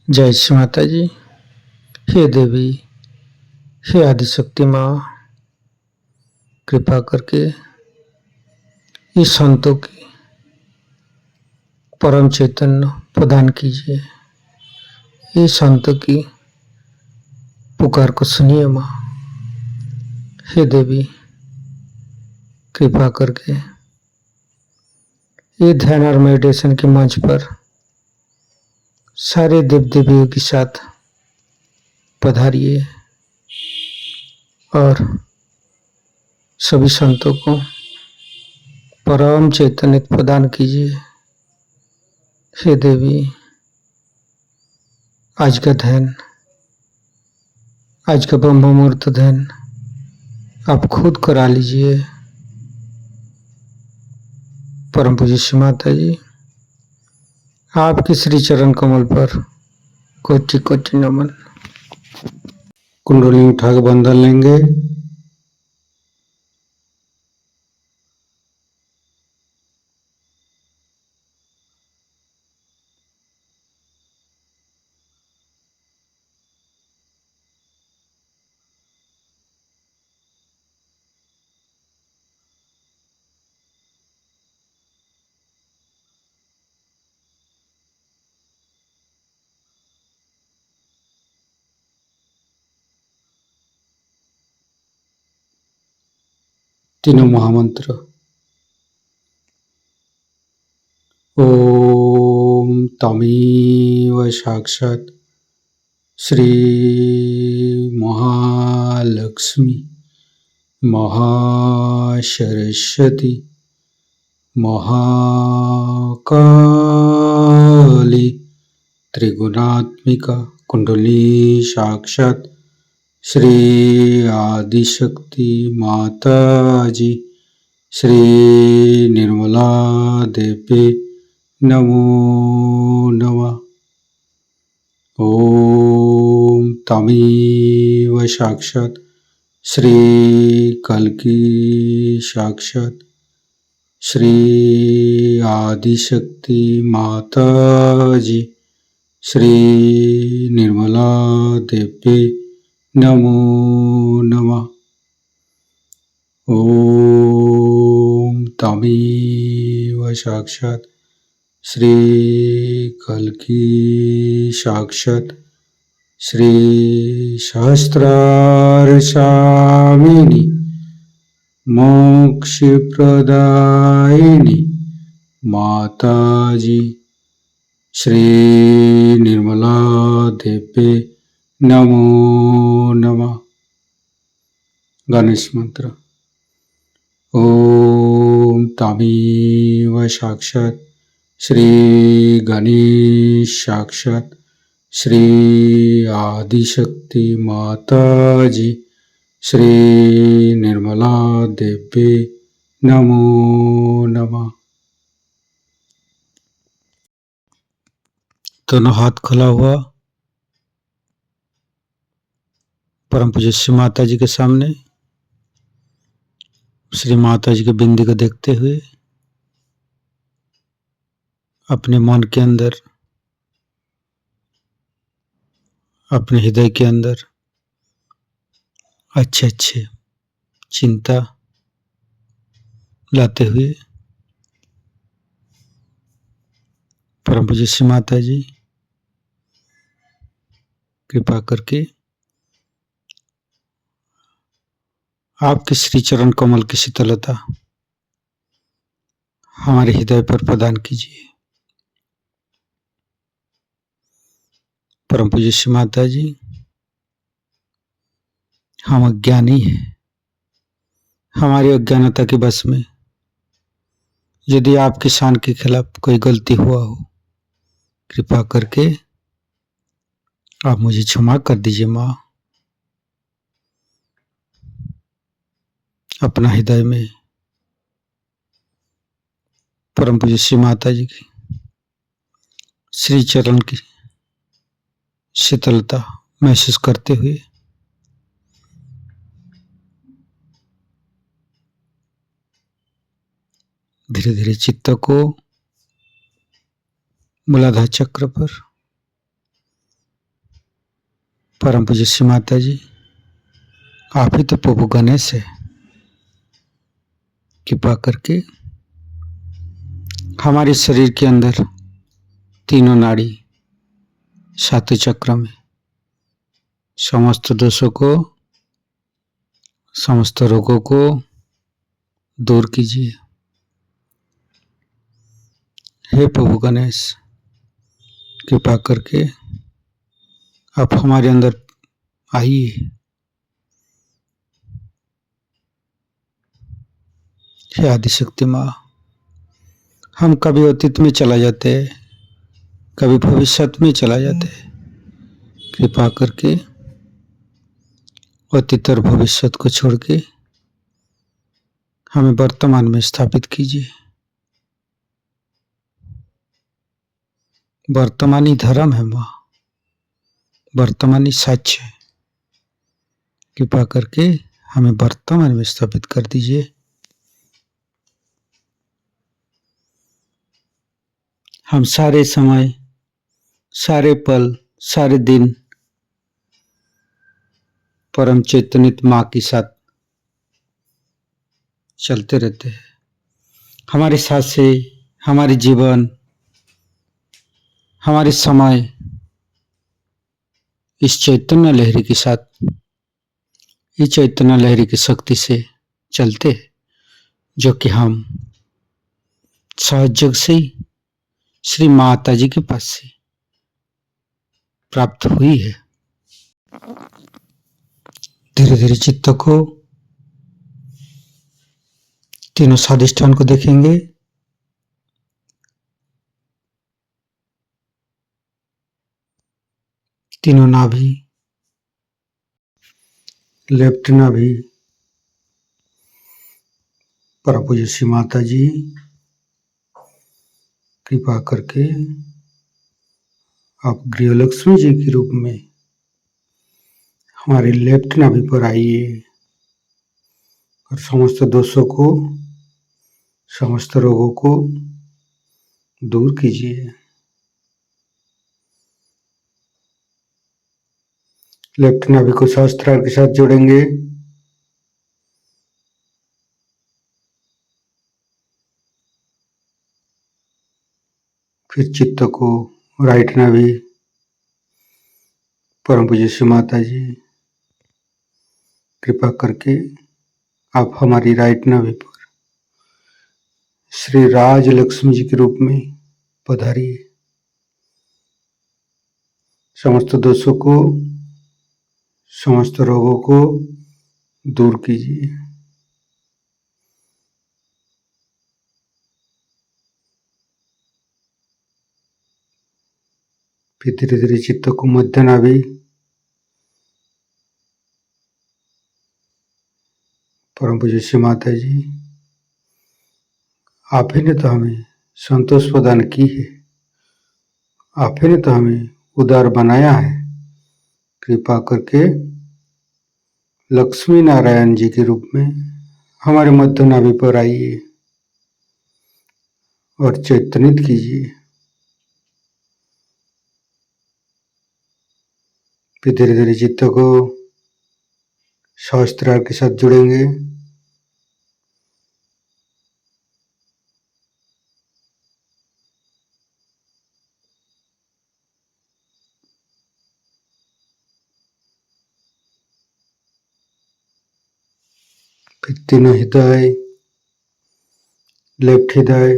जय श्री माता जी। हे देवी, हे आदिशक्ति माँ, कृपा करके इस संतों की परम चैतन्य प्रदान कीजिए। इस संतों की पुकार को सुनिए माँ। हे देवी, कृपा करके ये ध्यान और मेडिटेशन के मंच पर सारे देव देवियों के साथ पधारिए और सभी संतों को परम चैतन्य प्रदान कीजिए। हे देवी, आज का ध्यान, आज का ब्रह्म मुहूर्त ध्यान आप खुद करा लीजिए। परम पूज्य श्री माता जी, आपके श्री चरण कमल पर कोटि कोटि नमन। कुंडली उठा के बंधन लेंगे। तीनों महामंत्र। ओम तमेव साक्षात् श्री महालक्ष्मी महासरस्वती महाकाली त्रिगुणात्मिका कुंडली साक्षात् श्री आदिशक्ति माता जी श्री निर्मला देवी नमो नमः। ओम तमेव साक्षात् श्री कल्की साक्षात् श्री आदिशक्ति माता जी श्री निर्मला देवी नमो नमः। ओम तमेव साक्षात् श्री कल्की साक्षात् श्री सहस्रार स्वामिनी मोक्ष प्रदायिनी माता जी श्री निर्मला देवी नमो नमः। गणेश मंत्र। ओम तमेव साक्षात् श्री गणेश साक्षात् श्री आदिशक्ति माता जी श्री निर्मला देवी नमो नमः। दोनों हाथ खुला हुआ परम पूज्य श्री माता जी के सामने श्री माता जी के बिंदी को देखते हुए अपने मन के अंदर, अपने हृदय के अंदर अच्छे अच्छे चिंता लाते हुए परम पूज्य श्री माता जी कृपा करके आपके श्री चरण कमल की शीतलता हमारे हृदय पर प्रदान कीजिए। परम पूज्य श्री माता जी, हम अज्ञानी हैं, हमारी अज्ञानता के बस में यदि आपके शान के खिलाफ कोई गलती हुआ हो, कृपा करके आप मुझे क्षमा कर दीजिए माँ। अपना हृदय में परम पूज्य श्री माता जी की श्री चरण की शीतलता महसूस करते हुए धीरे धीरे चित्त को मूलाधार चक्र पर परम पूज्य श्री माता जी, आप ही तो प्रभु गणेश है। कृपा करके हमारे शरीर के अंदर तीनों नाड़ी सातों चक्र में समस्त दोषों को, समस्त रोगों को दूर कीजिए। हे प्रभु गणेश, कृपा करके आप हमारे अंदर आइए। हे आदिशक्ति माँ, हम कभी अतीत में चला जाते हैं, कभी भविष्य में चला जाते हैं। कृपा करके अतीत और भविष्य को छोड़ के हमें वर्तमान में स्थापित कीजिए। वर्तमानी धर्म है माँ, वर्तमानी सच है। कृपा करके हमें वर्तमान में स्थापित कर दीजिए। हम सारे समय, सारे पल, सारे दिन परम चैतन्य माँ के साथ चलते रहते हैं। हमारे सांसें, हमारे जीवन, हमारे समय इस चैतन्य लहरी के साथ, इस चैतन्य लहरी की शक्ति से चलते हैं, जो कि हम सहयोग से ही श्री माता जी के पास से प्राप्त हुई है। धीरे धीरे चित्त को, तीनों स्वादिष्ठान को देखेंगे। तीनों नाभि, लेफ्ट नाभि, परम पूज्य श्री माता जी, कृपा करके आप गृहलक्ष्मी जी के रूप में हमारे लेफ्ट नाभि पर आइए और समस्त दोषों को, समस्त रोगों को दूर कीजिए। लेफ्ट नाभि को सहस्त्रार के साथ जोड़ेंगे। फिर चित्त को राइट नाभि, परम पूज्य श्री माता जी, कृपा करके आप हमारी राइट नाभि पर श्री राज लक्ष्मी जी के रूप में पधारिए। समस्त दोषों को, समस्त रोगों को दूर कीजिए। फिर धीरे धीरे चित्त को मध्य नाभि, परम पूज्य श्री माता जी, आप ही ने तो हमें संतोष प्रदान की है, आप ही ने तो हमें उदार बनाया है। कृपा करके लक्ष्मी नारायण जी के रूप में हमारे मध्य नाभि पर आइए और चैतन्यित कीजिए। फिर धीरे धीरे चित्त को सहस्त्रार के साथ जुड़ेंगे। फिर तीनों हृदय, लेफ्ट हृदय,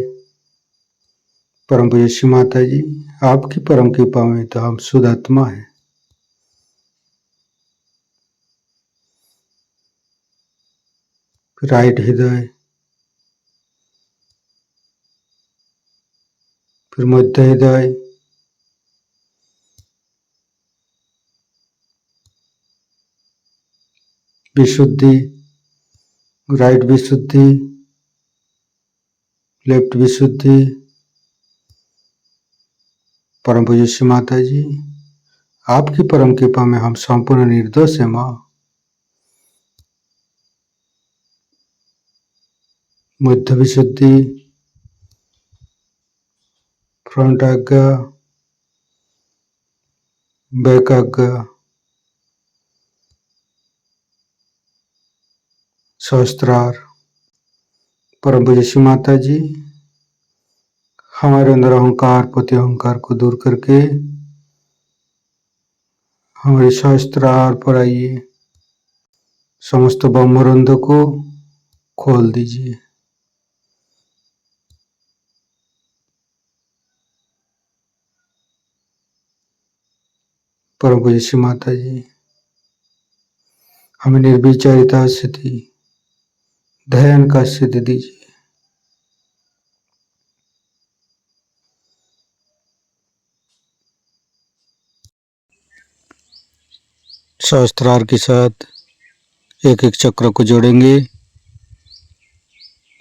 परम पूज्य श्री माता जी, आपकी परम कृपा में तो हम शुद्ध आत्मा है। फिर राइट हृदय, फिर मध्य हृदय, विशुद्धि, राइट विशुद्धि, लेफ्ट विशुद्धि, परम पूज्य श्री माता जी, आपकी परम कृपा में हम संपूर्ण निर्दोष है माँ। मध्य विशुद्धि, फ्रंट आज्ञा, बैक आज्ञा, सहस्त्रार। परम पूज्य श्री माता जी, हमारे अंदर अहंकार पति अहंकार को दूर करके हमारे सहस्त्रार पर आइए, समस्त ब्रह्मरंध को खोल दीजिए। परम पूज्य श्री माता जी, हमें निर्विचारिता स्थिति ध्यान का सिद्ध दीजिए। सहस्त्रार के साथ एक एक चक्र को जोड़ेंगे।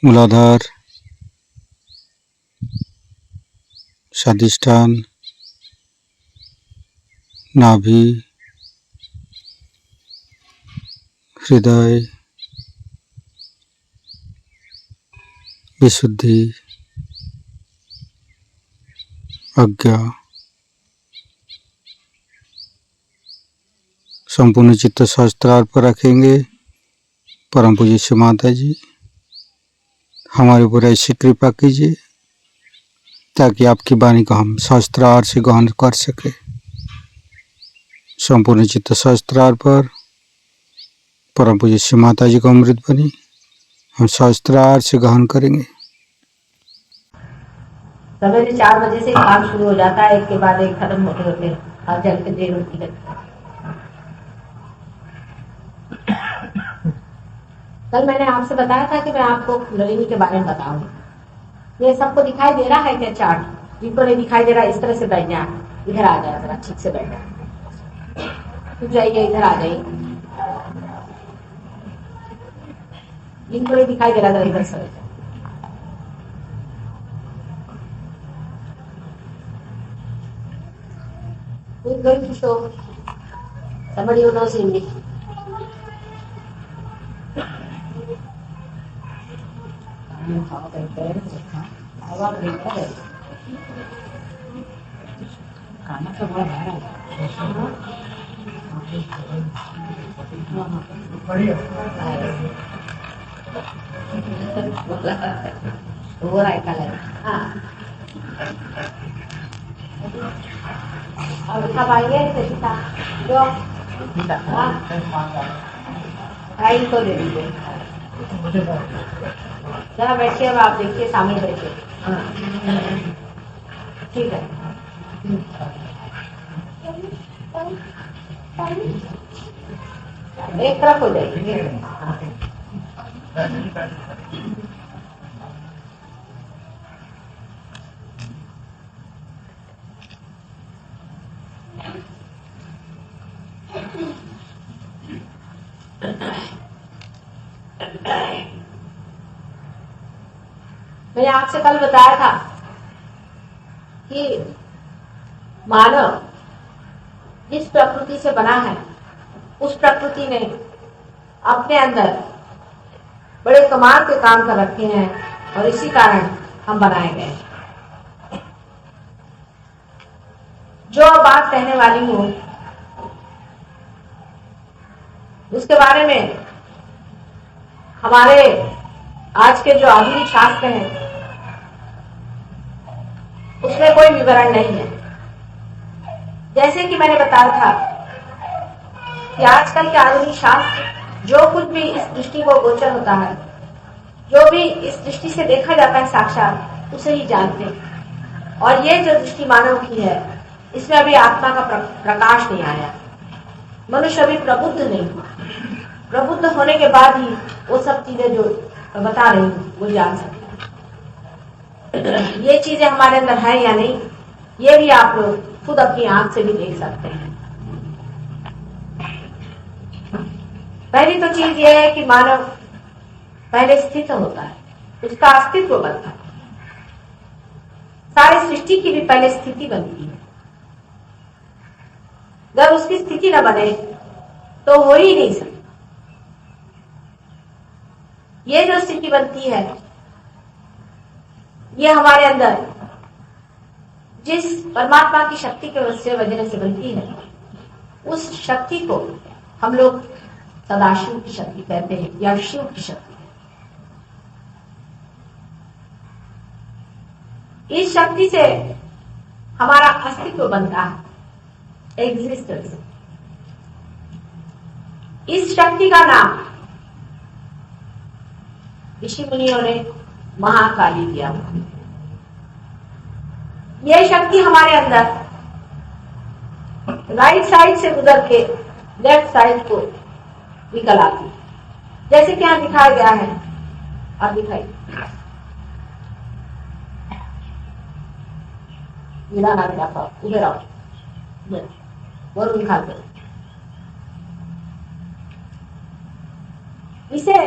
मूलाधार, स्वादिष्ठान, नाभि, हृदय, विशुद्धि, आज्ञा, संपूर्ण चित्त सहस्त्रार पर रखेंगे। परम पूज्य श्री माता जी, हमारे ऊपर ऐसी कृपा कीजिए ताकि आपकी वाणी को हम सहस्त्रार से ग्रहण कर सके। संपूर्ण चित्त सहस्त्रार पर परम पूज्य श्री माता जी को अमृत बनी हम सहस्त्रार से ग्रहण करेंगे। सवेरे 4 बजे से काम शुरू हो जाता है, एक के बाद एक खत्म होते होते हर जगह पे देर होती है। कल मैंने आपसे बताया था कि मैं आपको कुंडलिनी के बारे में बताऊंगी। ये सबको दिखाई दे रहा है क्या चार्ट? जिनको नहीं दिखाई दे रहा इस तरह से बैठ जाए, इधर आ जाए, जरा ठीक से बैठ जाए, जाइए इधर आ जाइए। जिनको नहीं दिखाई दे रहा जरा इधर से। We're going to show somebody who knows English. खाना तो बड़ा भारा है। और कब आइए जो टाइम को दे दीजिए। जरा बैठिए, अब आप देखिए सामने बैठिए। ठीक है, एक तरफ हो जाएगी। मैंने आपसे कल बताया था कि मानव जिस प्रकृति से बना है उस प्रकृति ने अपने अंदर बड़े कमाल के काम कर रखे हैं और इसी कारण हम बनाए गए। जो बात कहने वाली हूं उसके बारे में हमारे आज के जो आधुनिक शास्त्र हैं उसमें कोई विवरण नहीं है। जैसे कि मैंने बताया था कि आजकल के आधुनिक शास्त्र जो कुछ भी इस दृष्टि को गोचर होता है, जो भी इस दृष्टि से देखा जाता है साक्षात, उसे ही जानते हैं। और ये जो दृष्टि मानव की है इसमें अभी आत्मा का प्रकाश नहीं आया। मनुष्य अभी प्रबुद्ध नहीं हुआ। प्रबुद्ध होने के बाद ही वो सब चीजें जो बता रही हूँ वो जान सकते। ये चीजें हमारे अंदर है या नहीं, ये भी आप लोग खुद अपनी आंख से भी देख सकते हैं। पहली तो चीज ये है कि मानव पहले स्थित होता है, उसका अस्तित्व बनता है। सारी सृष्टि की भी पहले स्थिति बनती है। अगर उसकी स्थिति न बने तो हो ही नहीं सकता। ये जो स्थिति बनती है ये हमारे अंदर जिस परमात्मा की शक्ति के वजह से बनती है, उस शक्ति को हम लोग सदाशिव की शक्ति कहते हैं या शिव की शक्ति। इस शक्ति से हमारा अस्तित्व बनता है, एग्जिस्टेंस। इस शक्ति का नाम ऋषि मुनियों ने महाकाली दिया। यह शक्ति हमारे अंदर राइट साइड से गुजर के लेफ्ट साइड को निकल आती, जैसे कि यहां दिखाया गया है। और दिखाई मिला ना मिला पाओ, उधर आओ, वरुण दिखाते। इसे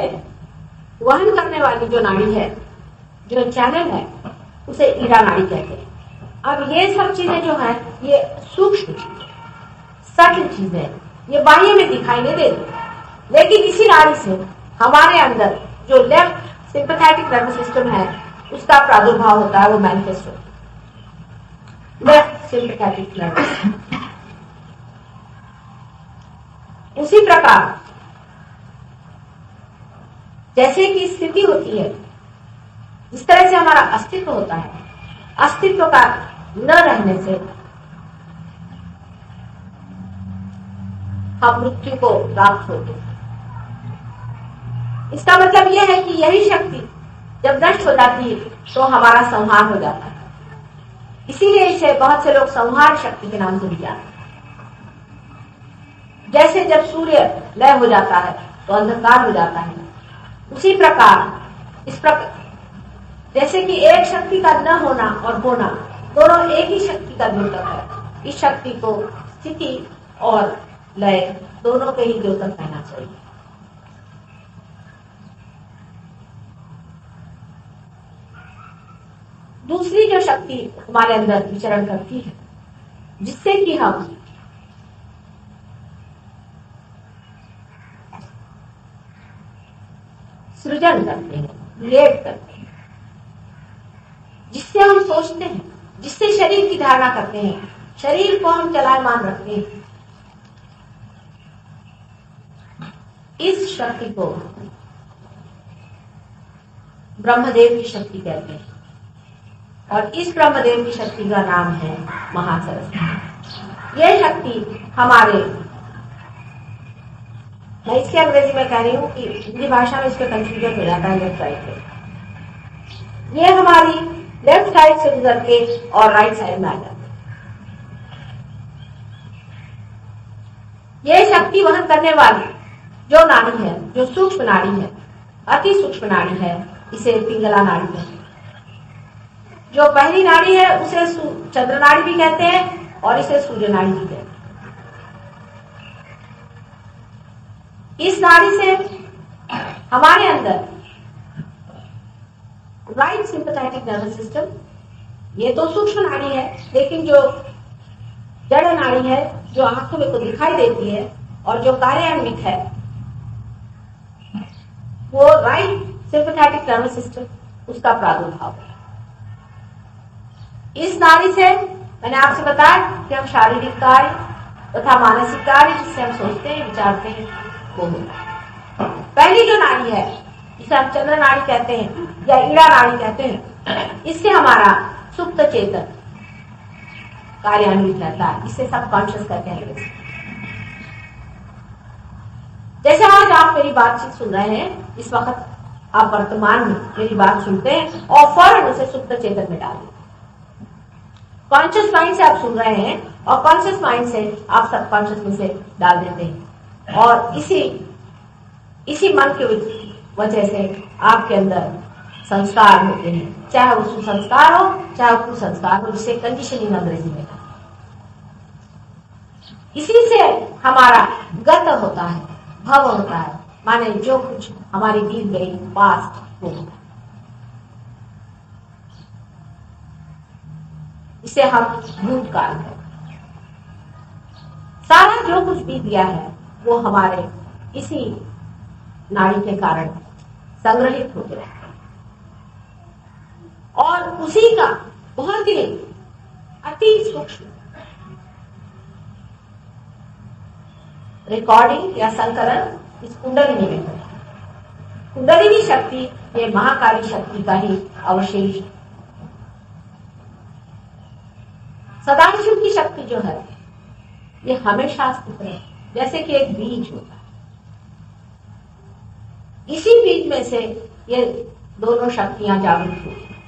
वहन करने वाली जो नाड़ी है, जो चैनल है, उसे ईड़ा नाड़ी कहते हैं। अब ये सब चीजें जो है, ये सूक्ष्म चीजें, सटल चीजें, ये बाह्य में दिखाई नहीं देती, लेकिन इसी नाड़ी से हमारे अंदर जो लेफ्ट सिंपैथेटिक नर्वस सिस्टम है, उसका प्रादुर्भाव होता है, वो मैनिफेस्ट होता है। Left sympathetic nervous. उसी प्रकार जैसे कि स्थिति होती है, जिस तरह से हमारा अस्तित्व होता है, अस्तित्व का न रहने से हम मृत्यु को प्राप्त होते हैं। इसका मतलब यह है कि यही शक्ति जब नष्ट हो जाती है तो हमारा संहार हो जाता है। इसीलिए इसे बहुत से लोग संहार शक्ति के नाम से भी जानते हैं। जैसे जब सूर्य लय हो जाता है तो अंधकार हो जाता है, उसी प्रकार इस प्रकार जैसे कि एक शक्ति का न होना और होना दोनों एक ही शक्ति का द्योतक है। इस शक्ति को स्थिति और लय दोनों के ही द्योतक कहना चाहिए। दूसरी जो शक्ति हमारे अंदर विचरण करती है, जिससे कि हम सृजन करते हैं, क्रिएट करते हैं, जिससे हम सोचते हैं, जिससे शरीर की धारणा करते हैं, शरीर को हम चलायमान रखते हैं, इस शक्ति को ब्रह्मदेव की शक्ति कहते हैं। और इस ब्रह्मदेव की शक्ति का नाम है महासरस्वती। यह शक्ति हमारे, मैं इसके अंग्रेजी में कह रही हूं कि हिंदी भाषा में इसका कंफ्यूजन हो जाता है लेफ्ट साइड पे। यह हमारी लेफ्ट साइड से गुजर के और राइट साइड में आ जाती है। यह शक्ति वहन करने वाली जो नाड़ी है, जो सूक्ष्म नाड़ी है, अति सूक्ष्म नाड़ी है, इसे पिंगला नाड़ी कहते हैं। जो पहली नाड़ी है उसे चंद्र नाड़ी भी कहते हैं और इसे सूर्य नाड़ी भी कहते हैं। इस नाड़ी से हमारे अंदर राइट सिंपैथेटिक नर्वस सिस्टम, ये तो सूक्ष्म नाड़ी है, लेकिन जो जड़ नाड़ी है, जो आंखों में को दिखाई देती है और जो कार्यान्वित है, वो राइट सिंपैथेटिक नर्वस सिस्टम, उसका प्रादुर्भाव है। इस नाड़ी से मैंने आपसे बताया कि हम शारीरिक कार्य तथा मानसिक कार्य जिससे हम सोचते हैं, विचारते हैं, वो होता है। पहली जो नाड़ी है, जिसे हम चंद्र नाड़ी कहते हैं या ईड़ा नाड़ी कहते हैं, इससे हमारा सुप्त चेतन कार्यान्वित रहता है। इसे सब कॉन्शियस कहते हैं। जैसे आज आप मेरी बातचीत सुन रहे हैं, इस वक्त आप वर्तमान में मेरी बात सुनते हैं और फौरन उसे सुप्त चेतन में डाल देते हैं। कॉन्शियस माइंड से आप सुन रहे हैं और कॉन्शियस माइंड से आप सबकॉन्शियस में से डाल देते हैं, और इसी मन की वजह से आपके अंदर संस्कार होते हैं, चाहे वो सुसंस्कार हो चाहे वो कुसंस्कार हो, जिसे कंडीशनिंग अंग्रेजी में कहते हैं। इसी से हमारा गत होता है, भव होता है, माने जो कुछ हमारी बीत गई पास्ट वो होता है। इसे हम भूतकाल है। सारा जो कुछ बीत गया है वो हमारे इसी नाड़ी के कारण संग्रहित होते रहते हैं, और उसी का बहुत ही अति सूक्ष्म रिकॉर्डिंग या संकलन इस कुंडलिनी में होता है। कुंडलिनी शक्ति ये महाकाली शक्ति का ही अवशेष है। सदाशिव की शक्ति जो है ये हमेशा स्थित है, जैसे कि एक बीज होता है। इसी बीज में से ये दोनों शक्तियां जागृत होती हैं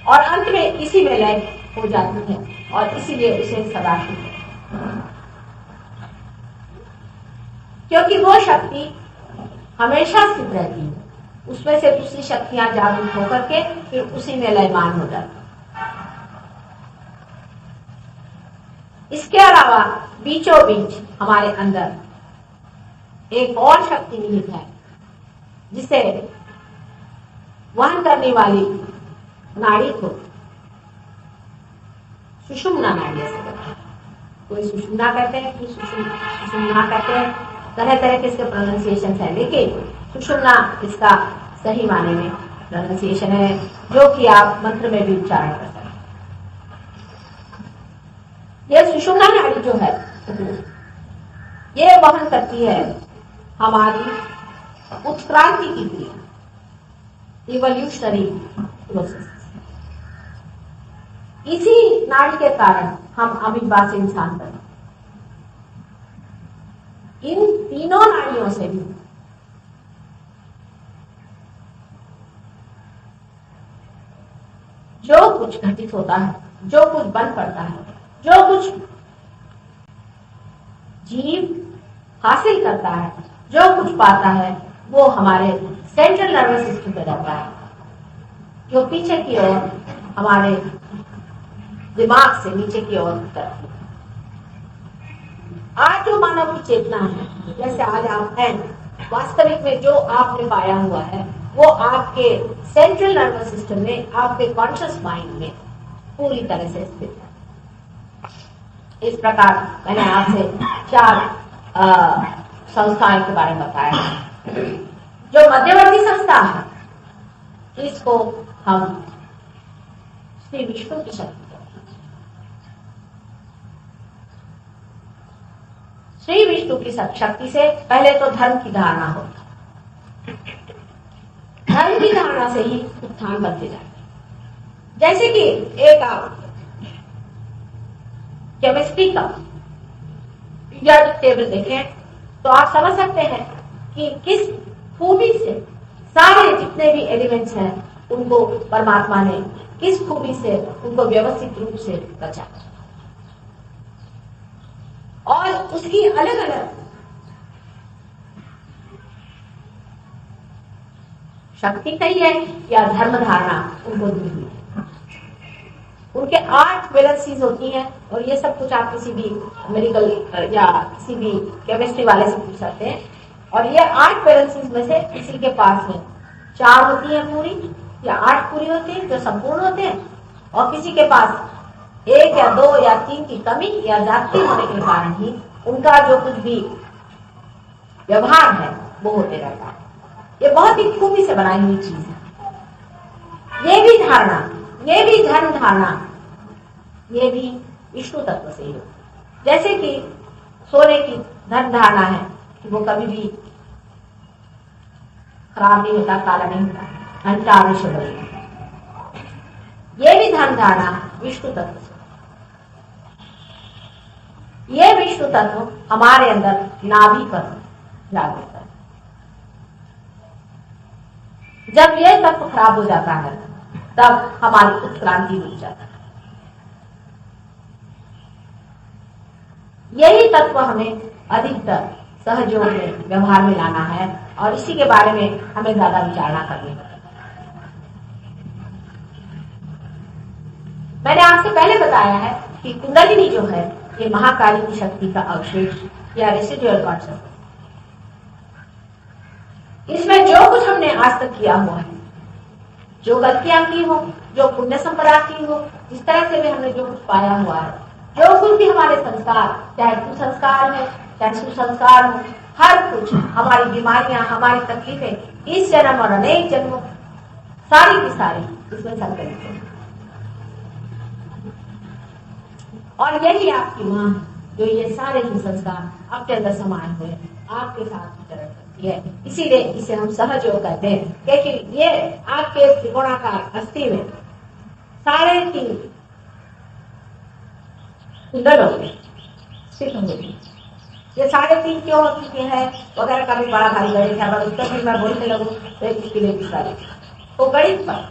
और अंत में इसी में लय हो जाती है और इसीलिए उसे सदाशिव है, क्योंकि वो शक्ति हमेशा स्थित रहती है। उसमें से दूसरी शक्तियां जागृत होकर के फिर उसी में लयमान हो जाती है। इसके अलावा बीचों बीच हमारे अंदर एक और शक्ति निहित है, जिसे वहन करने वाली नाड़ी को सुषुम्ना नाड़ी ऐसे कहते हैं। कोई सुषुम्ना कहते हैं, कोई सुषुम्ना कहते हैं, तरह तरह के इसके प्रोनाउंसिएशन है, लेकिन सुषुम्ना इसका सही माने में प्रोनाउंसिएशन है, जो कि आप मंत्र में भी उच्चारण कर सकते हैं। यह सुषुम्ना नाड़ी जो है ये वहन करती है हमारी उत्क्रांति की क्रिया, इवोल्यूशनरी प्रोसेस। इसी नाड़ी के कारण हम अमीबा से इंसान बने। इन तीनों नाड़ियों से भी जो कुछ घटित होता है, जो कुछ बन पड़ता है, जो कुछ जीव हासिल करता है, जो कुछ पाता है, वो हमारे सेंट्रल नर्वस सिस्टम में रहता है, जो पीछे की ओर हमारे दिमाग से नीचे की ओर उतरती है। आज जो मानव की चेतना है, जैसे आज आप हैं, वास्तविक में जो आपने पाया हुआ है वो आपके सेंट्रल नर्वस सिस्टम में, आपके कॉन्शियस माइंड में पूरी तरह से स्थित है। इस प्रकार मैंने आपसे 4 संस्थाओं के बारे में बताया। जो मध्यवर्ती संस्था है इसको हम श्री विष्णु की शक्ति कहते हैं। श्री विष्णु की शक्ति से पहले तो धर्म की धारणा होती, धर्म की धारणा से ही उत्थान बनते जाते। जैसे कि एक आप केमिस्ट्री का पीरियोडिक टेबल देखें तो आप समझ सकते हैं कि किस खूबी से सारे जितने भी एलिमेंट्स हैं उनको परमात्मा ने किस खूबी से उनको व्यवस्थित रूप से रचा, और उसकी अलग अलग शक्ति कही है या धर्म धारणा उनको दी हुई है। उनके 8 वैलेंसीज होती हैं और ये सब कुछ आप किसी भी मेडिकल या किसी भी केमिस्ट्री वाले से पूछ सकते हैं। और ये 8 वैलेंसीज में से किसी के पास में 4 होती है पूरी या 8 पूरी होती है जो संपूर्ण होते हैं, और किसी के पास 1 या 2 या 3 की कमी या जाति होने के कारण ही उनका जो कुछ भी व्यवहार है वो होते रहता है। ये बहुत ही खूबी से बनाई हुई चीज है। ये भी धारणा, ये भी धर्म धारणा, ये भी विष्णु तत्व से ही होती। जैसे कि सोने की धर्म धारणा है कि वो कभी भी खराब नहीं होता, काला नहीं होता, अंटाविष बनेगा। ये भी धर्म धारणा विष्णु तत्व से। ये विष्णु तत्व हमारे अंदर नाभि पर जागृत है। जब ये तत्व खराब हो जाता है तब हमारी उत्क्रांति रुक जाती है। यही तत्व हमें अधिकतर सहयोग में, व्यवहार में लाना है और इसी के बारे में हमें ज्यादा विचारणा करनी है। मैंने आपसे पहले बताया है कि कुंडलिनी जो है ये महाकाली की शक्ति का अवशेष या रेसिडुअल कॉन्शियसनेस। इसमें जो कुछ हमने आज तक किया हुआ है, जो गलतियां की हो, जो पुण्य संपदा की हो, जिस तरह से भी हमने जो कुछ पाया हुआ है, जो कुछ भी हमारे संस्कार, चाहे कुसंस्कार है चाहे सुसंस्कार हो, हर कुछ हमारी बीमारियां, हमारी तकलीफें इस जन्म और अनेक जन्मों सारी की सारी इसमें संकलित है। और यही आपकी मां जो ये सारे ही संस्कार आपके अंदर समाये हुए आपके साथ विचरण करती है। इसीलिए इसे हम सहयोग कहते हैं, क्योंकि ये आपके त्रिकोणाकार अस्थि में 3.5 कुंडल होंगे, स्थित होंगे। ये 3.5 क्यों हो चुके हैं वगैरह का भी बड़ा भारी गणित है। अगर उत्तर भी मैं बोलने लगूं तो एक इसके लिए दूसरा तो गणित पर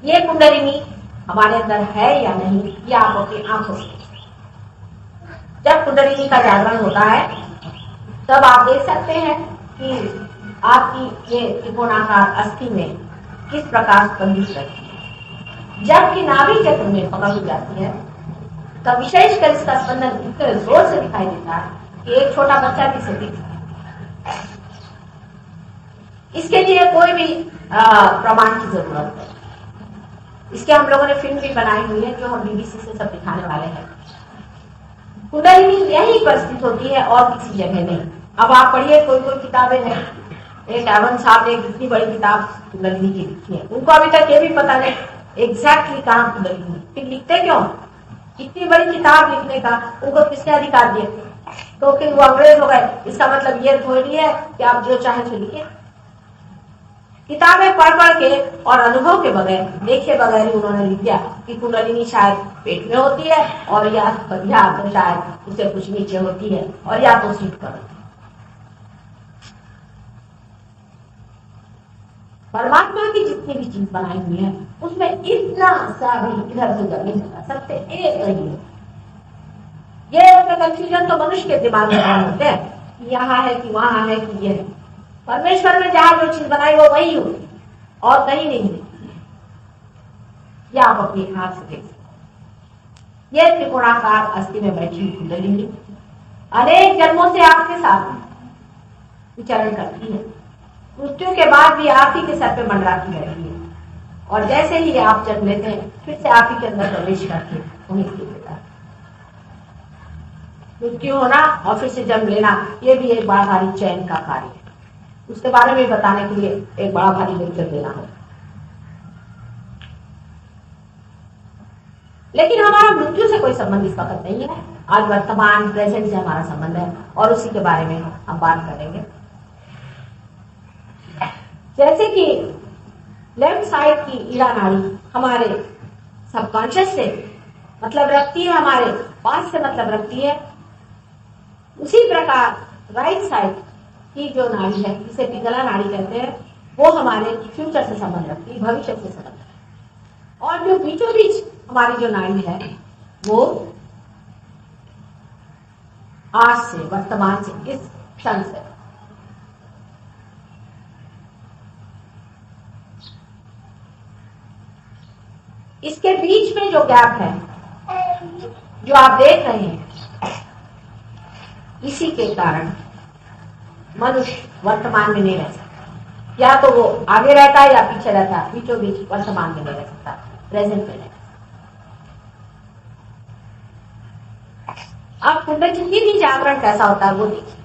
ये कुंडलिनी हमारे अंदर है या नहीं, ये आप अपनी आंखों से जब कुंडलिनी का जागरण होता है तब आप देख सकते हैं कि आपकी ये त्रिकोणाकार अस्थि में किस प्रकार स्पंदित करती है। जबकि नाभि चक्र में पकड़ हो जाती है तब विशेषकर इसका स्पंदन इतने जोर से दिखाई देता है कि एक छोटा बच्चा भी इसे देख सकता है। इसके लिए कोई भी प्रमाण की जरूरत है। इसके हम लोगों ने फिल्म भी बनाई हुई है जो हम बीबीसी से सब दिखाने वाले हैं। कुंडलिनी यही पर स्थित होती है और किसी जगह नहीं। अब आप पढ़िए कोई किताबें हैं, एक एवन साहब ने इतनी बड़ी किताब कुंडलिनी की लिखी है, उनको अभी तक ये भी पता नहीं एग्जैक्टली कहाँ कुंडलिनी, फिर लिखते क्यों? इतनी बड़ी किताब लिखने का उनको किसने अधिकार दिए? तो फिर वो अंग्रेज हो गए। इसका मतलब ये थोड़ी है कि आप जो चाहे सो लिखिए। किताबें पढ़ के और अनुभव के बगैर, देखे बगैर ही उन्होंने लिख दिया कि कुंडलिनी शायद पेट में होती है और या तो शायद उससे कुछ नीचे होती है और या तो सीट पर होती है। परमात्मा की जितनी भी चीज बनाई हुई है उसमें इतना सा भी इधर से उधर नहीं होता, सबसे एक रही है। ये उसमें कंफ्यूजन तो मनुष्य के दिमाग में होते हैं कि यहाँ है कि वहां है कि ये है। परमेश्वर में जहां जो चीज बनाई वो वही होगी और कहीं नहीं होती। ये आप अपनी आंख से देख सकते। ये त्रिकोणाकार अस्थि में बैठी हुई कुंडलिनी अनेक जन्मों से आपके साथ विचरण करती है। मृत्यु के बाद भी आप ही के सर पे मंडराती रहती है और जैसे ही आप जन्म लेते हैं फिर से आप ही के अंदर प्रवेश करके उन्हें स्थित होता है। मृत्यु होना और फिर से जन्म लेना ये भी एक बड़ा भारी चयन का कार्य है। उसके बारे में बताने के लिए एक बड़ा भारी लेक्चर देना है। लेकिन हमारा मृत्यु से कोई संबंध इस वक्त नहीं है। आज वर्तमान प्रेजेंट से हमारा संबंध है और उसी के बारे में हम बात करेंगे। जैसे कि लेफ्ट साइड की ईड़ा नाड़ी हमारे सबकॉन्शियस से मतलब रखती है, हमारे पास से मतलब रखती है, उसी प्रकार राइट साइड की जो नाड़ी है जिसे पिंगला नाड़ी कहते हैं वो हमारे फ्यूचर से संबंध रखती है, भविष्य से संबंध रखती है। और जो बीचों बीच हमारी जो नाड़ी है वो आज से, वर्तमान से, इस क्षण से। इसके बीच में जो गैप है जो आप देख रहे हैं, इसी के कारण मनुष्य वर्तमान में नहीं रह सकता। या तो वो आगे रहता है या पीछे रहता है, बीचों बीच वर्तमान में नहीं रह सकता, प्रेजेंट में नहीं। अब कुंडलिनी भी जागरण कैसा होता है वो देखिए।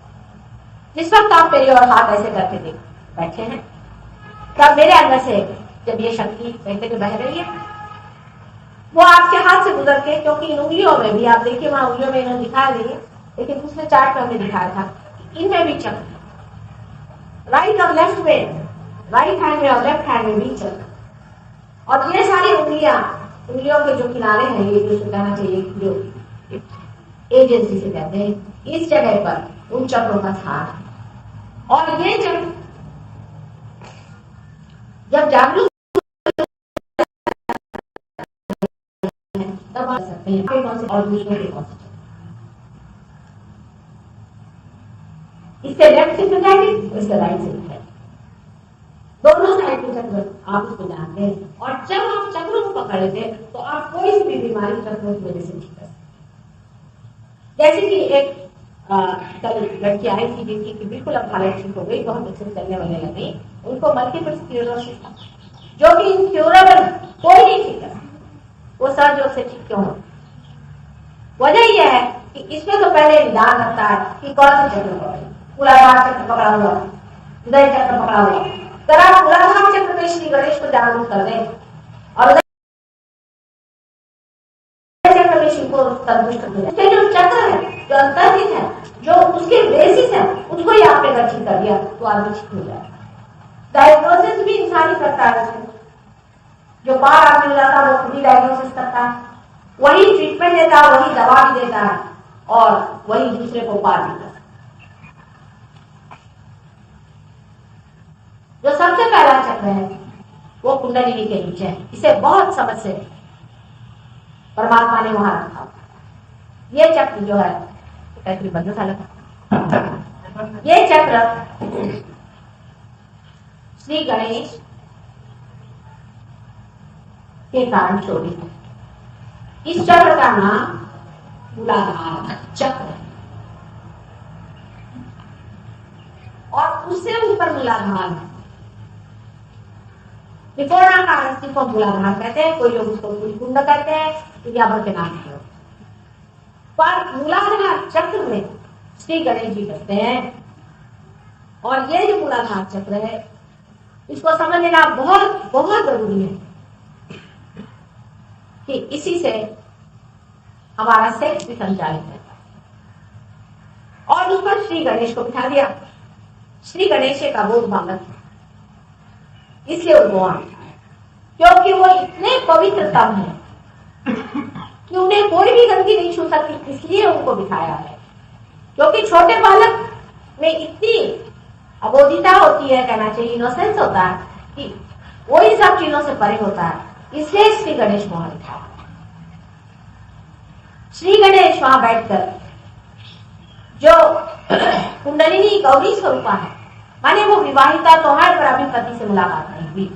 जिस वक्त आप मेरी और हाथ ऐसे करके देख बैठे हैं तब मेरे अंदर से जब ये शक्ति कहते कि बह रही है वो आपके हाथ से गुजर के, क्योंकि इन उंगलियों में भी आप देखिए, वहां उंगलियों में इन्होंने दिखाया नहीं है लेकिन दूसरे चार्ट में हमने दिखाया था इनमें भी चक्र, राइट और लेफ्ट में, राइट हैंड में और लेफ्ट हैंड में भी चक्र। और ये सारी उंगलियों के जो किनारे हैं, ये जो कहना चाहिए जो एजेंसी से कहते हैं, इस जगह पर उन चक्रों का स्थान है। और ये चक्र जब जागरूक तब आ सकते हैं और दूसरों के कौन से। इससे लेफ्ट से जाएंगे, इससे राइट से जाएंगे, दोनों साइड के चक्र आप उसको जानते हैं। और जब आप चक्रों को पकड़ लेते हैं तो आप कोई सी भी बीमारी चक्रों की वजह से ठीक कर सकते। जैसे कि एक कल लड़की आई थी जिनकी कि बिल्कुल अब हालत ठीक हो गई, बहुत अच्छे से चलने वाले लगे, उनको मल्टीपल स्क्लेरोसिस था जो कि इनक्योरेबल, कोई नहीं ठीक कर। वो सर्जरी से ठीक क्यों हो? वजह यह है कि इसमें तो पहले निदान रखता है कि कौन से चक्र पकड़े। मूलाधार चक्र पकड़ा हुआ, हृदय चक्र पकड़ा हुआ, अगर आप मूलाधार चक्र में श्री गणेश को जागरूक कर दें और चक्र में श्री को तंदुरुस्त कर दिया। जो चक्र है, जो अंतर्हित है, जो उसके बेसिस है, उसको ही आपने अगर ठीक कर दिया तो आदमी ठीक हो जाए। डायग्नोसिस भी इंसान ही करता है। जो बाहर आदमी मिल जाता है वो खुद ही डायग्नोसिस करता है, वही ट्रीटमेंट देता है, वही दवा भी देता है और वही दूसरे को उपहार भी देता है। जो सबसे पहला चक्र है वो कुंडलिनी के नीचे है। इसे बहुत समझ से परमात्मा ने वहां रखा। ये चक्र जो है बंद था लगा। ये चक्र श्री गणेश के कारण शोभित है। इस चक्र का नाम मूलाधार चक्र है और उससे ऊपर मूलाधार है। त्रिकोणाकार अस्थि को मूलाधार कहते हैं, कोई लोग उसको कुंड कहते हैं, विद्याभर के नाम से। पर मूलाधार चक्र में श्री गणेश जी करते हैं। और ये जो मूलाधार चक्र है इसको समझ लेना बहुत बहुत जरूरी है कि इसी से हमारा सेक्स भी संचालित है। और उस पर श्री गणेश को बिठा दिया। श्री गणेश एक अबोध बालक है, इसलिए उनको वहां बिठाया, क्योंकि वो इतने पवित्रतम है कि उन्हें कोई भी गंदगी नहीं छू सकती, इसलिए उनको बिठाया है। क्योंकि छोटे बालक में इतनी अबोधिता होती है, कहना चाहिए इनोसेंस होता है, कि वो ही सब चीजों से परे होता है, इसलिए श्री गणेश वहां बिठाया। श्री गणेश वहां बैठकर जो कुंडलिनी गौरी स्वरूपा है, माने वो विवाहिता तो है पर अभी पति से मुलाकात नहीं हुई,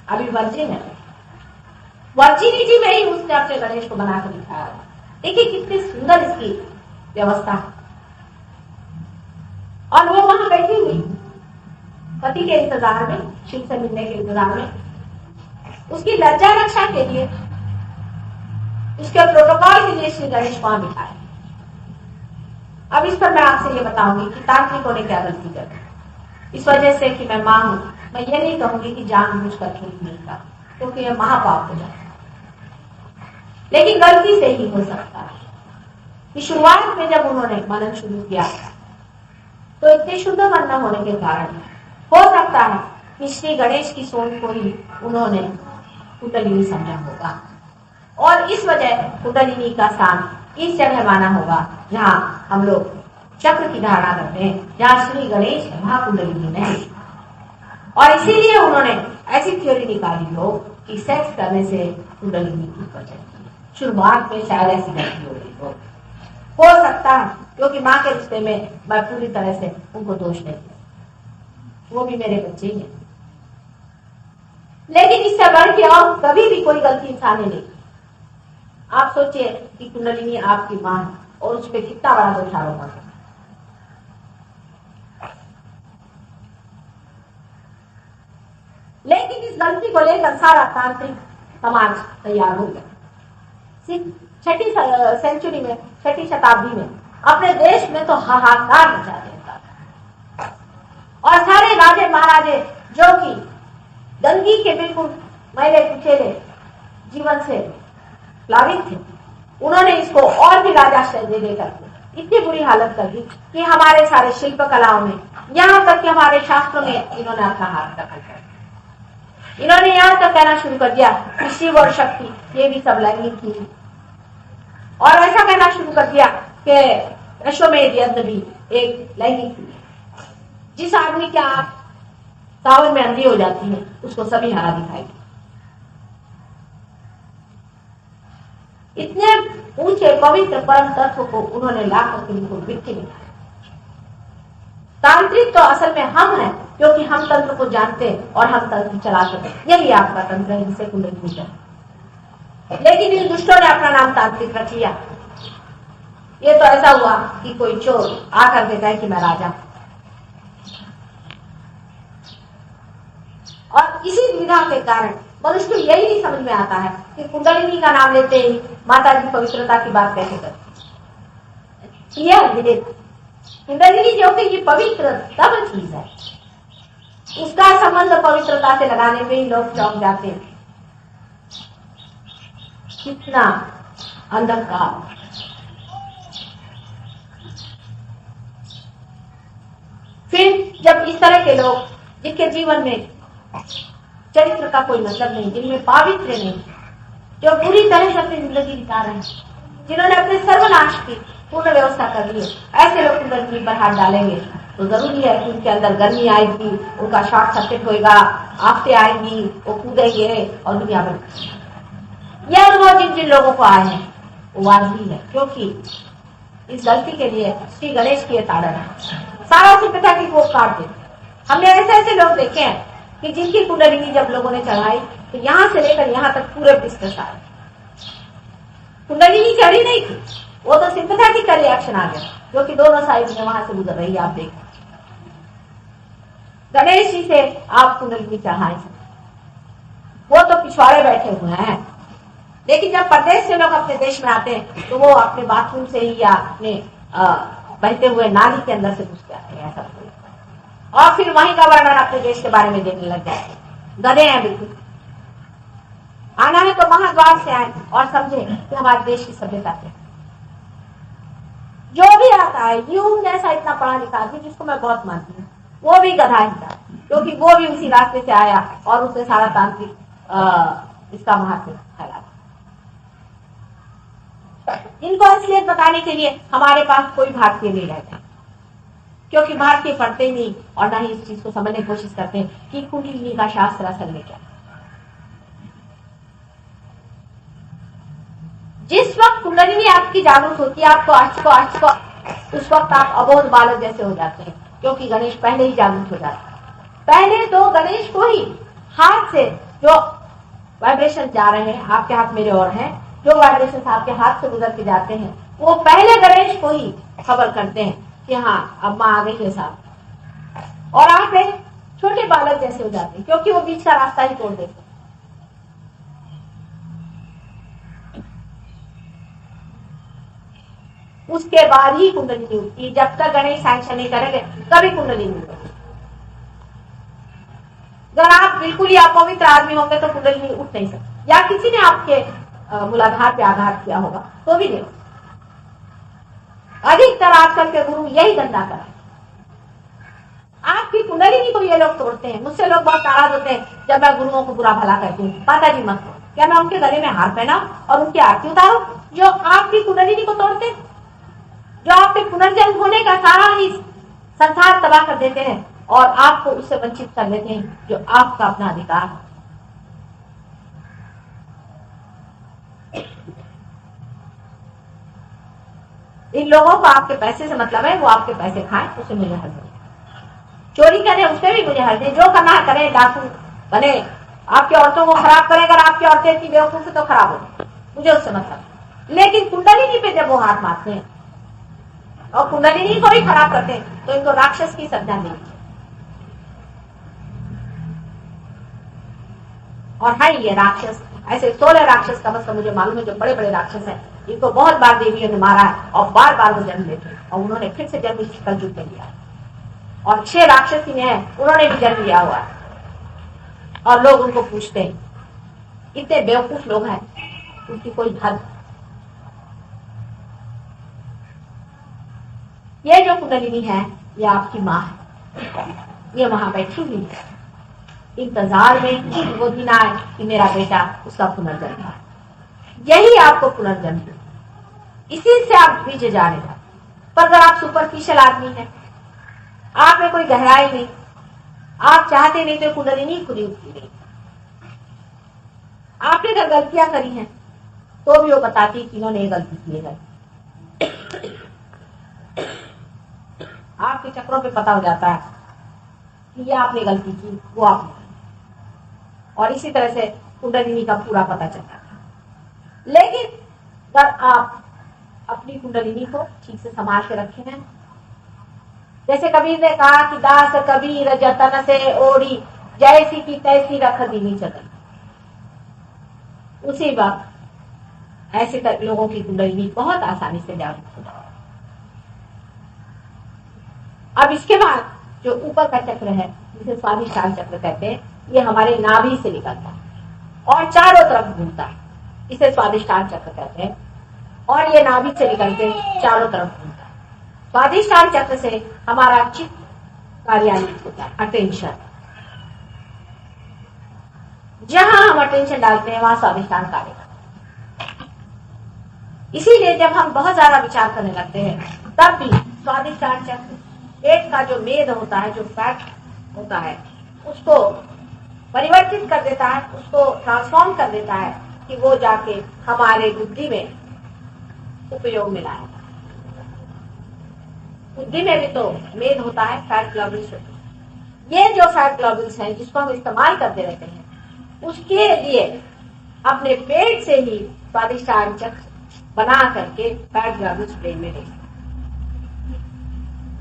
अभी वर्जिन है। वर्जिनिटी में ही उसने अपने गणेश को बनाकर दिखाया। देखिए कितनी सुंदर इसकी व्यवस्था है। और वो वहां बैठी हुई पति के इंतजार में, शिव से मिलने के इंतजार में, उसकी लज्जा रक्षा के लिए, उसके प्रोटोकॉल के लिए श्री गणेश वहां बिठाए। अब इस पर मैं आपसे ये बताऊंगी कि तांत्रिकों ने क्या गलती कर। इस वजह से कि मैं मां हूं, मैं ये नहीं कहूंगी कि जानबूझकर ठीक नहीं था, क्योंकि यह महापाप हो जाता है, लेकिन गलती से ही हो सकता है कि शुरुआत में जब उन्होंने मनन शुरू किया तो इतने शुद्ध मन न होने के कारण हो सकता है कि श्री गणेश की सोच को ही उन्होंने कुंडलिनी समझा होगा, और इस वजह कुंडलिनी का स्थान इस जगह माना होगा जहां हम लोग चक्र की धारणा करते हैं, जहां श्री गणेश है वहां कुंडलिनी नहीं। और इसीलिए उन्होंने ऐसी थ्योरी निकाली हो कि सेक्स करने से कुंडलिनी ऊपर चढ़ती है। शुरुआत में शायद ऐसी गलती हो गई हो सकता है, क्योंकि माँ के रिश्ते में मैं पूरी तरह से उनको दोष नहीं दिया, वो भी मेरे बच्चे ही हैं। लेकिन इससे बढ़ के और कभी भी कोई गलती इंसान ने नहीं। आप सोचिए कि कुंडलिनी आपकी मां है और उस पर कितना बड़ा दोषारोप है। लेकिन इस गलती को लेकर सारा तांत्रिक समाज तैयार हो गया। छठी सेंचुरी में, छठी शताब्दी में अपने देश में तो हाहाकार मचा देता था, और सारे राजे महाराजे जो कि गंदगी के बिल्कुल मैले कुचेले जीवन से प्लावित थे, उन्होंने इसको और भी राजाश्रय दे देकर इतनी बुरी हालत कर दी कि हमारे सारे शिल्प कलाओं में, यहाँ तक कि हमारे शास्त्रों में इन्होंने अपना हाथ दखल कर दिया। इन्होंने यहाँ तक कहना शुरू कर दिया कि शिव और शक्ति ये भी सब लैंगिक थी, और ऐसा कहना शुरू कर दिया कि अश्वमेध यज्ञ भी एक लैंगिक थी। जिस आदमी की आंख सावन में अंधी हो जाती है उसको सभी हरा दिखाई देता। इतने ऊंचे पवित्र परम तत्व को उन्होंने लाकर के बिल्कुल मिट्टी में खाया। तांत्रिक तो असल में हम हैं, क्योंकि हम तंत्र को जानते और हम तंत्र चलाते हैं। यही आपका तंत्र है जिसे कुंडलिनी कहते हैं। लेकिन इन दुष्टों ने अपना नाम तांत्रिक रख लिया। ये तो ऐसा हुआ कि कोई चोर आकर के कहे कि मैं राजा, और इसी विधा के कारण मनुष्य को यही नहीं समझ में आता है कि कुंडलिनी का नाम लेते ही माता की पवित्रता की बात कैसे करती है। कुंडलिनी जो कि ये पवित्र तब चीज है, उसका संबंध पवित्रता से लगाने पे ही लोग चौंक जाते हैं। कितना अंधकार। फिर जब इस तरह के लोग जिनके जीवन में चरित्र का कोई मतलब नहीं, जिनमें पावित्र्य नहीं, जो पूरी तरह से अपनी जिंदगी बिता रहे हैं, जिन्होंने अपने सर्वनाश की पूर्ण व्यवस्था कर ली है, ऐसे लोग कुंडलिनी पर हाथ डालेंगे तो जरूरी है कि उनके अंदर गर्मी आएगी, उनका शॉर्ट सर्किट होगा, आफतें आएंगी, वो कूदेंगे और दुनिया भर। यह अनुभव जिन जिन लोगों को आए हैं वो वाजबी है, क्योंकि इस गलती के लिए श्री गणेश की ताड़न है। सारा सिंपैथी की कोप काट देते। हमने ऐसे ऐसे लोग देखे हैं कि जिनकी कुंडलिनी जब लोगों ने चढ़ाई तो यहां से लेकर यहां तक पूरे बिस्तर आए, कुंडलिनी चढ़ी नहीं थी, वो तो सिंपैथी का रिएक्शन आ गया, जो कि दोनों साइड में वहां से गुजर रही है। आप देखें, गणेश जी से आप कुंडलिनी चढ़ाए, वो तो पिछवाड़े बैठे हुए हैं, लेकिन जब प्रदेश से लोग अपने देश में आते हैं तो वो अपने बाथरूम से ही या अपने बहते हुए नाली के अंदर से घुस जाते हैं, ऐसा और फिर वहीं का वर्णन अपने देश के बारे में देने लग जाते हैं। गधे हैं बिल्कुल। आना है तो महाद्वार से आए और समझे कि हमारे देश की सभ्यता क्या। जो भी आता है, यूं जैसा इतना पढ़ा लिखा आदमी जिसको मैं बहुत मानती हूँ, वो भी गधा ही था, क्योंकि वो भी उसी रास्ते से आया और उसने सारा तांत्रिक इसका महत्व फैला। इनको असलियत बताने के लिए हमारे पास कोई भारतीय नहीं रहता, क्योंकि भारतीय पढ़ते ही नहीं और ना ही इस चीज को समझने की कोशिश करते हैं कि कुंडलिनी का शास्त्र असल में क्या। जिस वक्त कुंडलिनी आपकी जागरूक होती है, आपको उस वक्त आप अबोध बालक जैसे हो जाते हैं, क्योंकि गणेश पहले ही जागरूक हो जाते हैं। पहले तो गणेश को ही हाथ से जो वाइब्रेशन जा रहे हैं, आपके हाथ मेरे और हैं, जो वाइब्रेशन आपके हाथ से गुजर के जाते हैं, वो पहले गणेश को ही खबर करते हैं कि हाँ अब माँ आ गई है साहब, और आप एक छोटे बालक जैसे हो जाते हैं, क्योंकि वो बीच का रास्ता ही तोड़ देते हैं। उसके बाद ही कुंडलिनी उठती। जब तक गणेश सैंक्शन नहीं करेंगे तभी कुंडलिनी उठती। अगर आप बिल्कुल ही अपवित्र आदमी होंगे तो कुंडलिनी उठ नहीं सकती, या किसी ने आपके मूलाधार पे आघात किया होगा तो भी नहीं। अधिकतर आजकल के गुरु यही धंधा कर, आपकी कुंडलिनी को ये लोग तोड़ते हैं। मुझसे लोग बहुत नाराज होते हैं जब मैं गुरुओं को बुरा भला कहती हूँ। माता जी मत, क्या मैं उनके गले में हार पहना और उनकी आरती उतारूं जो आपकी कुंडलिनी को तोड़ते, जो आपके पुनर्जन्म होने का सारा ही संसार तबाह कर देते हैं और आपको उससे वंचित कर लेते हैं जो आपका अपना अधिकार है। इन लोगों को आपके पैसे से मतलब है, वो आपके पैसे खाएं, उसे मुझे हर्ज नहीं। चोरी करें उससे भी मुझे हर्ज नहीं, जो करना है करें, डाकू बने, आपकी औरतों को खराब करें, अगर आपकी औरतें इतनी बेवकूफ है तो खराब हो, मुझे उससे मतलब। लेकिन कुंडलिनी पे जब वो हाथ मारते हैं और कुंडलिनी को ही खराब करते हैं तो इनको राक्षस की संज्ञा नहीं। और है ये राक्षस, ऐसे 16 राक्षस का मतलब मुझे मालूम है, जो बड़े बड़े राक्षस हैं, इनको बहुत बार देवियों ने मारा है और बार बार वो जन्म लेते हैं, और उन्होंने फिर से जन्म इस कलयुग में लिया। और 6 राक्षसी हैं, उन्होंने भी जन्म लिया हुआ है, और लोग उनको पूछते हैं। इतने बेवकूफ लोग हैं, उनकी कोई हद। ये जो कुंडलिनी है ये आपकी माँ है, ये वहां बैठी हुई है इंतजार में वो दिन आए कि मेरा बेटा उसका पुनर्जन्म है। यही आपको पुनर्जन्म है, इसी से आप बीज जानेगा। पर अगर आप सुपरफिशियल आदमी हैं, आप में कोई गहराई नहीं, आप चाहते नहीं तो कुंडलिनी खुली उठती नहीं। आपने अगर गलतियां करी हैं तो भी वो बताती कि इन्होंने ये गलती की है। आपके चक्रों पे पता हो जाता है कि ये आपने गलती की, वो आपने, और इसी तरह से कुंडलिनी का पूरा पता चलता है। लेकिन अगर आप अपनी कुंडलिनी को ठीक से संभाल के रखे हैं, जैसे कबीर ने कहा कि दास कबीर जतन से ओढ़ी, जैसी की तैसी रख दीनी चतन, उसी वक्त ऐसे लोगों की कुंडलिनी बहुत आसानी से जागृत हो जाती। अब इसके बाद जो ऊपर का चक्र है, जिसे स्वाधिष्ठान चक्र कहते हैं, ये हमारे नाभि से निकलता है और चारों तरफ घूमता है, इसे स्वाधिष्ठान चक्र कहते हैं। और ये नाभि से निकल के चारों तरफ घूमता है। स्वादिष्टान चक्र से हमारा चित्त कार्यान्वित होता है, अटेंशन। जहां हम अटेंशन डालते हैं वहां स्वादिष्टान कार्य करता है। इसीलिए जब हम बहुत ज्यादा विचार करने लगते हैं तब भी स्वादिष्टान चक्र पेट का जो मेद होता है, जो फैट होता है, उसको परिवर्तित कर देता है, उसको ट्रांसफॉर्म कर देता है कि वो जाके हमारे बुद्धि में उपयोग में लाए। बुद्धि में भी तो मेद होता है, फैट ग्लोबुल्स होते हैं। ये जो फैट ग्लोबुल्स हैं जिसको हम इस्तेमाल करते रहते हैं, उसके लिए अपने पेट से ही स्वादिष्टान चक्र बना करके फैट ग्लोबुल्स ब्रेन में भेजते हैं।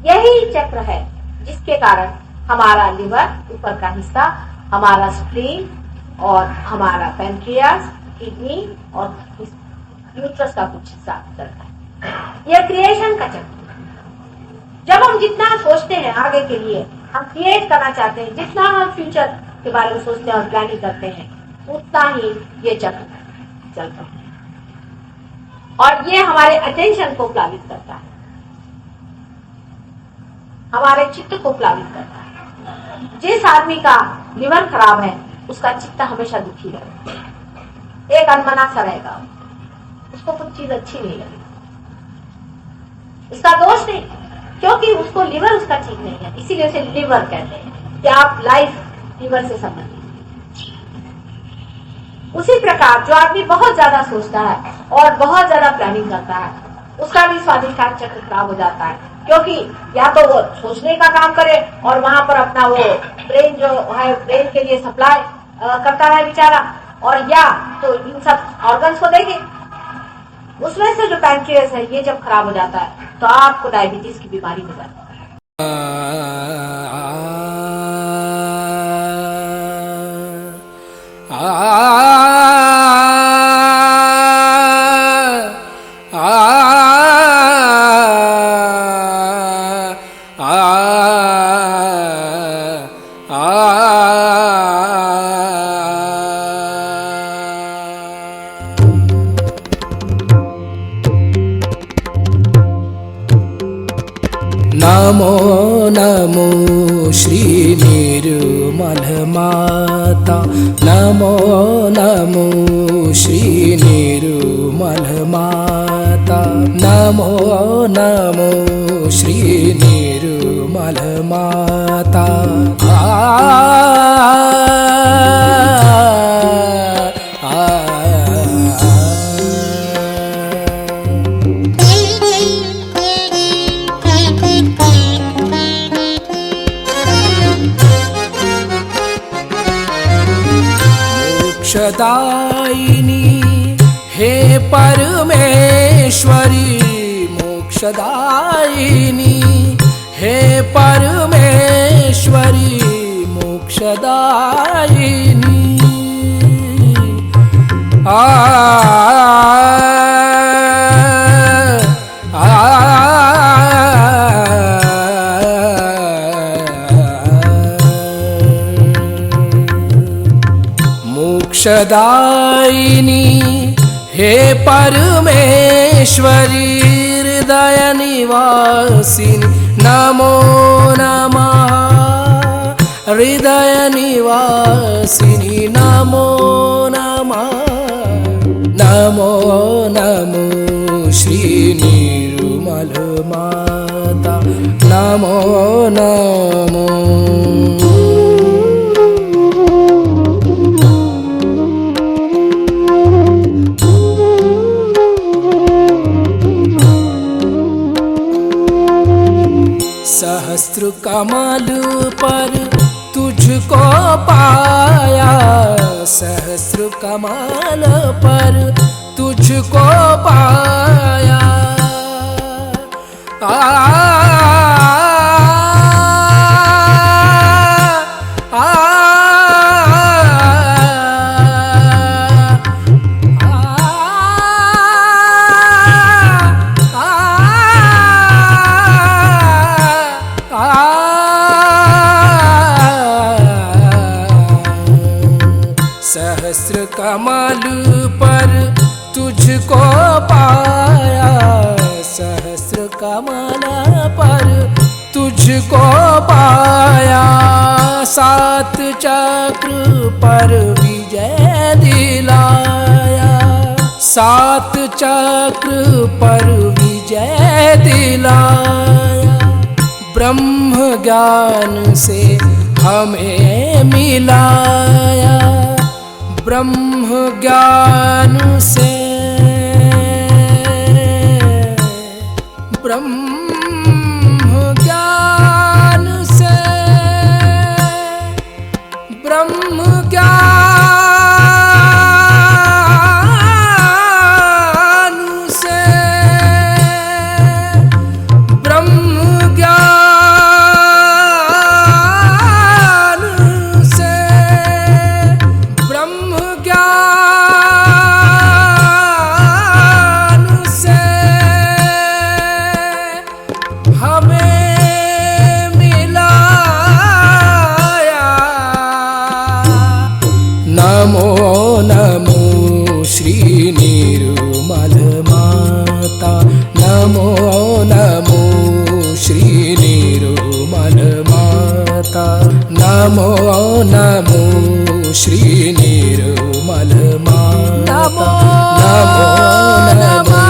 यही चक्र है जिसके कारण हमारा लिवर, ऊपर का हिस्सा, हमारा स्प्लीन और हमारा पैंक्रियास, किडनी और यूट्रस का कुछ हिस्सा चलता है। यह क्रिएशन का चक्र। जब हम जितना सोचते हैं आगे के लिए, हम क्रिएट करना चाहते हैं, जितना हम फ्यूचर के बारे में सोचते हैं और प्लानिंग करते हैं, उतना ही ये चक्र चलता है और ये हमारे अटेंशन को प्लावित करता है, हमारे चित्त को प्लावित करता है। जिस आदमी का लिवर खराब है उसका चित्त हमेशा दुखी रहेगा, एक अनमना सा रहेगा, उसको कुछ चीज अच्छी नहीं लगेगी। इसका दोष नहीं, क्योंकि उसको लिवर उसका ठीक नहीं है, इसीलिए उसे लिवर कहते हैं कि आप लाइफ लिवर से संबंधित। उसी प्रकार जो आदमी बहुत ज्यादा सोचता है और बहुत ज्यादा प्लानिंग करता है, उसका भी स्वादिष्टान चक्र खराब हो जाता है, क्योंकि या तो वो सोचने का काम करे और वहां पर अपना वो ब्रेन जो है, ब्रेन के लिए सप्लाई करता है बेचारा, और या तो इन सब ऑर्गन्स को देखे। उसमें से जो पैंक्रियास है, ये जब खराब हो जाता है तो आपको डायबिटीज की बीमारी हो जाती है। नमो नमो श्री निर्मल माता, नमो नमो श्री निर्मल माता, नमो नमो श्री निर्मल माता। मोक्षदायिनी हे परमेश्वरी, मोक्षदायिनी हे परमेश्वरी, मोक्षदायिनी। मोक्षदायिनी हे परमेश्वरी, हृदय निवासिनी नमो नमः, हृदय निवासिनी नमो नमः, नमो नमो श्री निर्मल माता, नमो नमो। सहस्त्र कमल पर तुझको पाया, सहस्त्र कमल पर तुझको पाया। सहस्र कमल पर तुझ तुझको पाया, सहस्र कमल पर तुझको पाया, सात चक्र पर विजय दिलाया, सात चक्र पर विजय दिलाया, ब्रह्म ज्ञान से हमें मिलाया, ब्रह्म ज्ञान से, ब्रह्म ज्ञान से, ब्रह्म ज्ञान से, ब्रह्म ज्ञान से, ब्रह्म ज्ञान से हमें मिलाया। नमो नमो श्री निर्मल माता, नमो नमो श्री निर्मल माता, नमो नमो श्री निर्मल माता, नमो नमो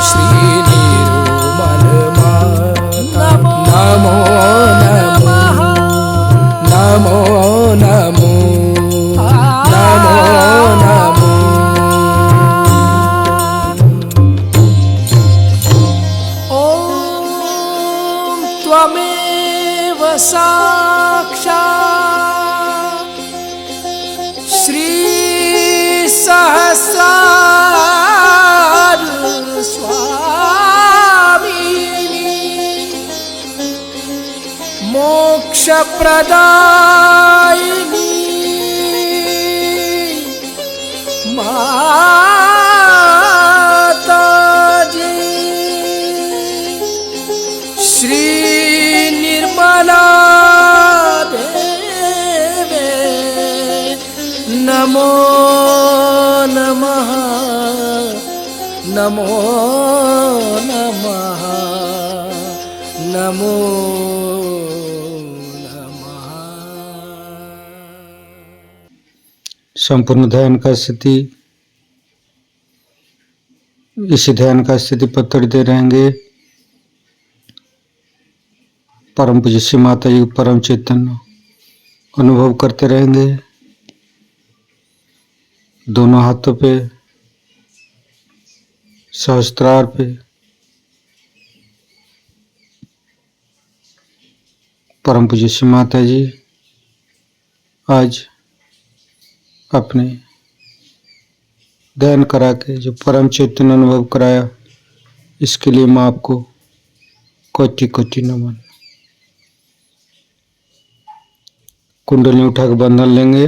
श्री निर्मल माता, नमो नमो, नमो नमो, नमो नमो। ॐ त्वमेव साक्षात् श्री सहस्रार स्वामिनी, मोक्ष प्रदायिनी माताजी, श्री निर्मला देवे नमो नमः, नमो नमः, नमो नमः। संपूर्ण ध्यान का स्थिति, इसी ध्यान का स्थिति पर तड़ते रहेंगे। परम पूज्य श्री माता जी परम चैतन्य अनुभव करते रहेंगे। दोनों हाथों पे, सहस्त्रार पे परम पूज्य श्री माता जी आज अपने ध्यान करा के जो परम चैतन्य अनुभव कराया, इसके लिए मैं आपको कोटि कोटि नमन। कुंडली उठा के बंधन लेंगे।